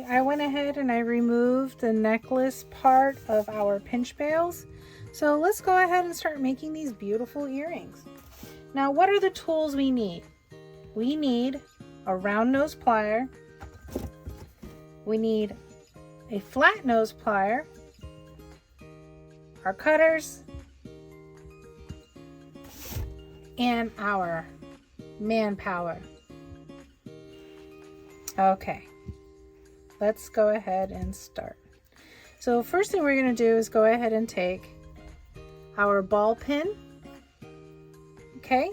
Okay, I went ahead and I removed the necklace part of our pinch bails. So let's go ahead and start making these beautiful earrings. Now, what are the tools we need? We need a round nose plier. We need a flat nose plier, our cutters, and our manpower. Okay, let's go ahead and start. So first thing we're going to do is go ahead and take our ball pin, okay,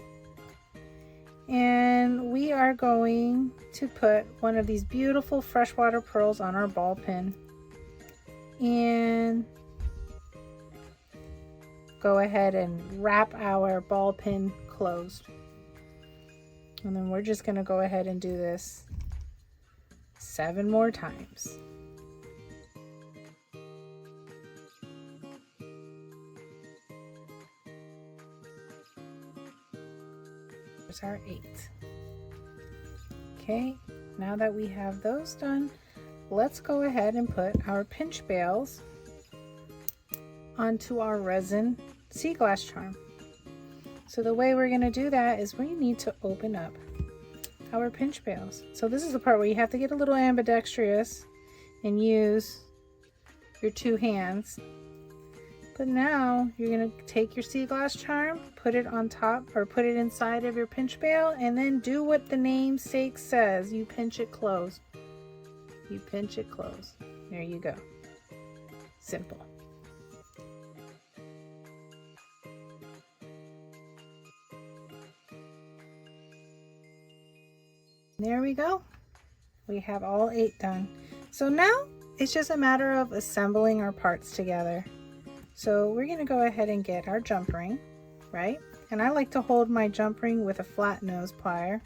and we are going to put one of these beautiful freshwater pearls on our ball pin and go ahead and wrap our ball pin closed. And then we're just going to go ahead and do this 7 more times. There's our 8. Okay, now that we have those done, let's go ahead and put our pinch bails onto our resin sea glass charm. So the way we're going to do that is we need to open up our pinch bails. So this is the part where you have to get a little ambidextrous and use your 2 hands. But now you're going to take your sea glass charm, put it on top or put it inside of your pinch bail, and then do what the namesake says. You pinch it closed. You pinch it closed. There you go. Simple. There we go. We have all 8 done. So now it's just a matter of assembling our parts together. So we're going to go ahead and get our jump ring, right? And I like to hold my jump ring with a flat nose plier.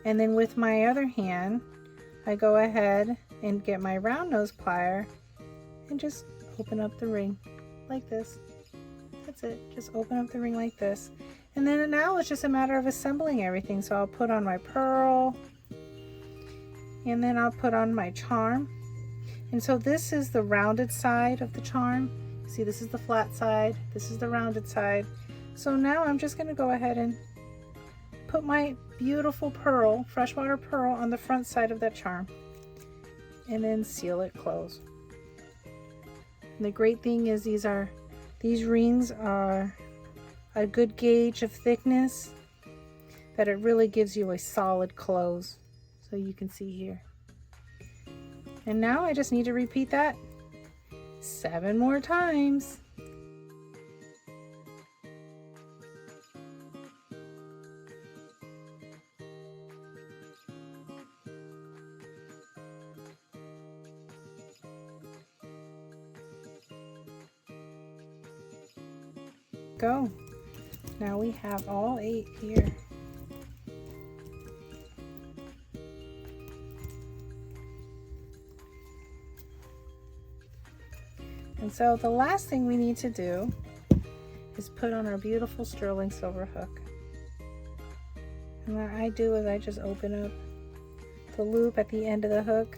And then with my other hand, I go ahead and get my round nose plier and just open up the ring like this. That's it. Just open up the ring like this. And then now it's just a matter of assembling everything. So I'll put on my pearl and then I'll put on my charm. And so this is the rounded side of the charm. See, this is the flat side, this is the rounded side. So now I'm just going to go ahead and put my beautiful pearl, freshwater pearl, on the front side of that charm and then seal it closed. And the great thing is these rings are a good gauge of thickness, that it really gives you a solid close. So you can see here. And now I just need to repeat that 7 more times. Go. Now we have all 8 here. And so the last thing we need to do is put on our beautiful sterling silver hook. And what I do is I just open up the loop at the end of the hook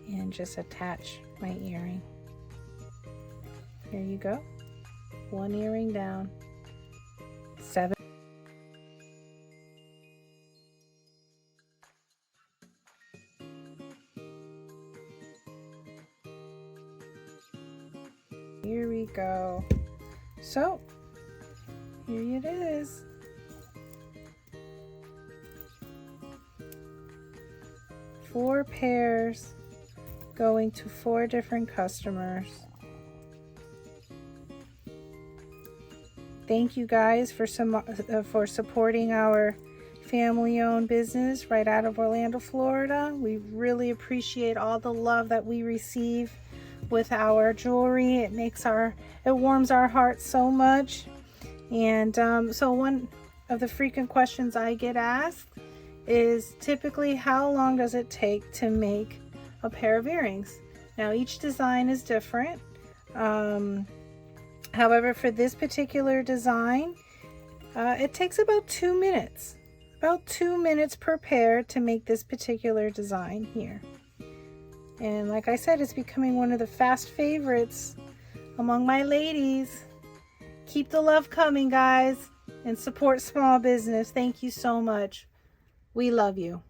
and just attach my earring. Here you go. 1 earring down. 7. Here we go. So here it is. Four pairs going to 4 different customers. Thank you guys for supporting our family-owned business right out of Orlando, Florida. We really appreciate all the love that we receive with our jewelry. It warms our hearts so much. And so one of the frequent questions I get asked is typically, how long does it take to make a pair of earrings? Now each design is different. However, for this particular design, it takes about 2 minutes. about 2 minutes per pair to make this particular design here. And like I said, it's becoming one of the fast favorites among my ladies. Keep the love coming, guys, and support small business. Thank you so much. We love you.